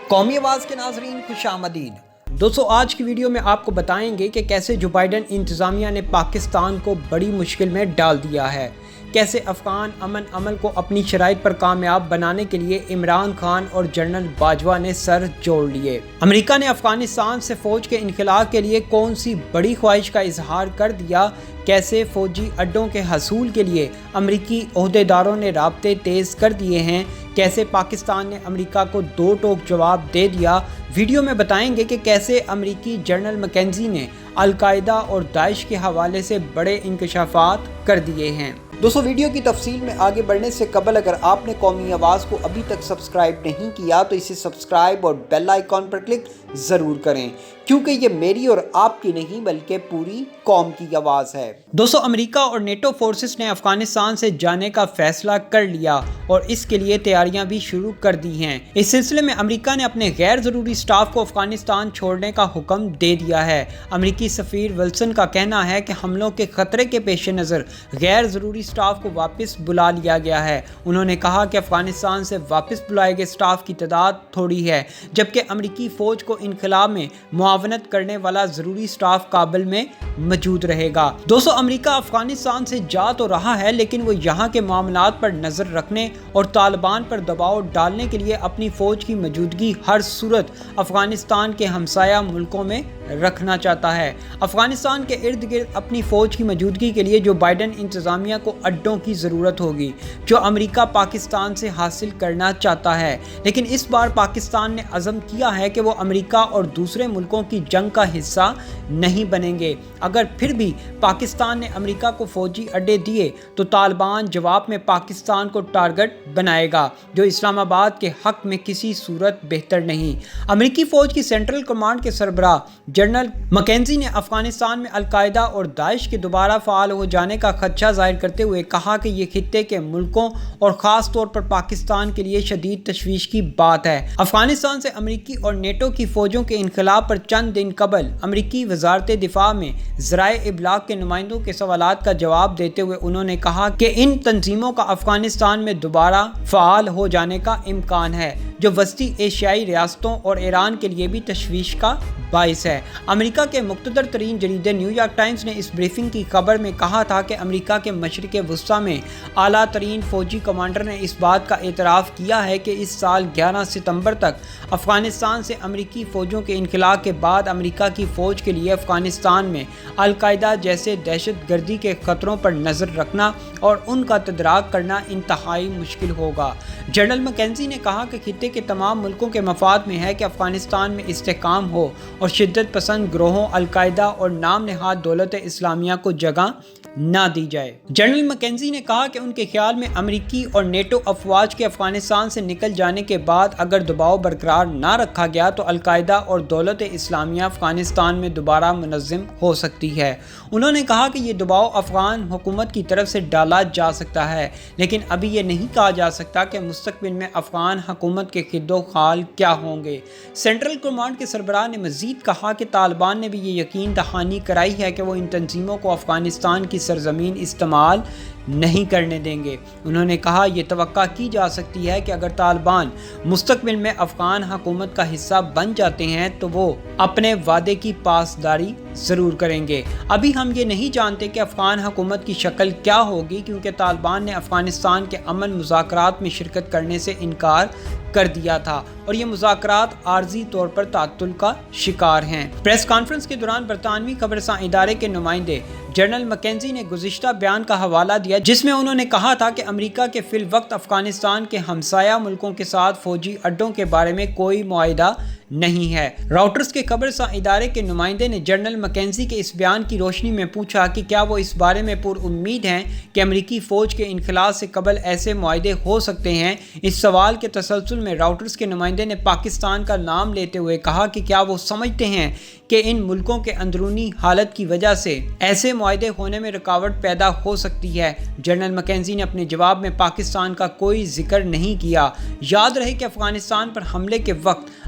قومی آواز کے ناظرین خوش آمدید۔ دوستو آج کی ویڈیو میں آپ کو بتائیں گے کہ کیسے جو بائیڈن انتظامیہ نے پاکستان کو بڑی مشکل میں ڈال دیا ہے، کیسے افغان امن عمل کو اپنی شرائط پر کامیاب بنانے کے لیے عمران خان اور جنرل باجوہ نے سر جوڑ لیے۔ امریکہ نے افغانستان سے فوج کے انخلاء کے لیے کون سی بڑی خواہش کا اظہار کر دیا، کیسے فوجی اڈوں کے حصول کے لیے امریکی عہدیداروں نے رابطے تیز کر دیے ہیں، کیسے پاکستان نے امریکہ کو دو ٹوک جواب دے دیا۔ ویڈیو میں بتائیں گے کہ کیسے امریکی جنرل مکینزی نے القاعدہ اور داعش کے حوالے سے بڑے انکشافات کر دیے ہیں۔ دوستو ویڈیو کی تفصیل میں آگے بڑھنے سے قبل اگر آپ نے قومی آواز کو ابھی تک سبسکرائب نہیں کیا تو اسے سبسکرائب اور بیل آئیکن پر کلک ضرور کریں، کیونکہ یہ میری اور آپ کی نہیں بلکہ پوری قوم کی آواز ہے۔ دوستو امریکہ اور نیٹو فورسز نے افغانستان سے جانے کا فیصلہ کر لیا اور اس کے لیے تیاریاں بھی شروع کر دی ہیں۔ اس سلسلے میں امریکہ نے اپنے غیر ضروری سٹاف کو افغانستان چھوڑنے کا حکم دے دیا ہے۔ امریکی سفیر ولسن کا کہنا ہے کہ حملوں کے خطرے کے پیش نظر غیر ضروری سٹاف کو واپس بلا لیا گیا ہے۔ انہوں نے کہا کہ افغانستان سے واپس بلائے گئے سٹاف کی تعداد تھوڑی ہے، جبکہ امریکی فوج کو انخلاء میں معاونت کرنے والا ضروری سٹاف کابل میں موجود رہے گا۔ دوستو امریکہ افغانستان سے جا تو رہا ہے، لیکن وہ یہاں کے معاملات پر نظر رکھنے اور طالبان پر دباؤ ڈالنے کے لیے اپنی فوج کی موجودگی ہر صورت افغانستان کے ہمسایہ ملکوں میں رکھنا چاہتا ہے۔ افغانستان کے ارد گرد اپنی فوج کی موجودگی کے لیے جو بائیڈن انتظامیہ کو اڈوں کی ضرورت ہوگی، جو امریکہ پاکستان سے حاصل کرنا چاہتا ہے، لیکن اس بار پاکستان نے عزم کیا ہے کہ وہ امریکہ اور دوسرے ملکوں کی جنگ کا حصہ نہیں بنیں گے۔ اگر پھر بھی پاکستان نے امریکہ کو فوجی اڈے دیے تو طالبان جواب میں پاکستان کو ٹارگٹ بنائے گا، جو اسلام آباد کے حق میں کسی صورت بہتر نہیں۔ امریکی فوج کی سینٹرل کمانڈ کے سربراہ جنرل مکینزی نے افغانستان میں القاعدہ اور داعش کے دوبارہ فعال ہو جانے کا خدشہ ظاہر کرتے ہوئے کہا کہ یہ خطے کے ملکوں اور خاص طور پر پاکستان کے لیے شدید تشویش کی بات ہے۔ افغانستان سے امریکی اور نیٹو کی فوجوں کے انخلاء پر چند دن قبل امریکی وزارت دفاع میں ذرائع ابلاغ کے نمائندوں کے سوالات کا جواب دیتے ہوئے انہوں نے کہا کہ ان تنظیموں کا افغانستان میں دوبارہ فعال ہو جانے کا امکان ہے، جو وسطی ایشیائی ریاستوں اور ایران کے لیے بھی تشویش کا باعث ہے۔ امریکہ کے مقتدر ترین جریدے نیو یارک ٹائمز نے اس بریفنگ کی خبر میں کہا تھا کہ امریکہ کے مشرق وسطیٰ میں اعلیٰ ترین فوجی کمانڈر نے اس بات کا اعتراف کیا ہے کہ اس سال 11 ستمبر تک افغانستان سے امریکی فوجوں کے انخلاء کے بعد امریکہ کی فوج کے لیے افغانستان میں القاعدہ جیسے دہشت گردی کے خطروں پر نظر رکھنا اور ان کا تدارک کرنا انتہائی مشکل ہوگا۔ جنرل مکینزی نے کہا کہ خطے کے تمام ملکوں کے مفاد میں ہے کہ افغانستان میں استحکام ہو اور شدت پسند گروہوں القاعدہ اور نام نہاد دولت اسلامیہ کو جگہ نہ دی جائے۔ جنرل مکینزی نے کہا کہ ان کے خیال میں امریکی اور نیٹو افواج کے افغانستان سے نکل جانے کے بعد اگر دباؤ برقرار نہ رکھا گیا تو القاعدہ اور دولت اسلامیہ افغانستان میں دوبارہ منظم ہو سکتی ہے۔ انہوں نے کہا کہ یہ دباؤ افغان حکومت کی طرف سے ڈالا جا سکتا ہے، لیکن ابھی یہ نہیں کہا جا سکتا کہ مستقبل میں افغان حکومت کے خد و خال کیا ہوں گے۔ سینٹرل کمانڈ کے سربراہ نے مزید کہا کہ طالبان نے بھی یہ یقین دہانی کرائی ہے کہ وہ ان تنظیموں کو افغانستان کی سرزمین استعمال نہیں کرنے دیں گے۔ انہوں نے کہا یہ توقع کی جا سکتی ہے کہ اگر طالبان مستقبل میں افغان حکومت کا حصہ بن جاتے ہیں تو وہ اپنے وعدے کی پاسداری ضرور کریں گے۔ ابھی ہم یہ نہیں جانتے کہ افغان حکومت کی شکل کیا ہوگی، کیونکہ طالبان نے افغانستان کے امن مذاکرات میں شرکت کرنے سے انکار کر دیا تھا اور یہ مذاکرات عارضی طور پر تعطل کا شکار ہیں۔ پریس کانفرنس کے دوران برطانوی خبرساں ادارے کے نمائندے جنرل مکینزی نے گزشتہ بیان کا حوالہ دیا جس میں انہوں نے کہا تھا کہ امریکہ کے فی الوقت افغانستان کے ہمسایہ ملکوں کے ساتھ فوجی اڈوں کے بارے میں کوئی معاہدہ نہیں ہے۔ راؤٹرز کے خبرساں ادارے کے نمائندے نے جنرل مکینزی کے اس بیان کی روشنی میں پوچھا کہ کیا وہ اس بارے میں پر امید ہیں کہ امریکی فوج کے انخلاء سے قبل ایسے معاہدے ہو سکتے ہیں۔ اس سوال کے تسلسل میں راؤٹرز کے نمائندے نے پاکستان کا نام لیتے ہوئے کہا کہ کیا وہ سمجھتے ہیں کہ ان ملکوں کے اندرونی حالت کی وجہ سے ایسے معاہدے ہونے میں رکاوٹ پیدا ہو سکتی ہے۔ جنرل مکینزی نے اپنے جواب میں پاکستان کا کوئی ذکر نہیں کیا۔ یاد رہے کہ افغانستان پر حملے کے وقت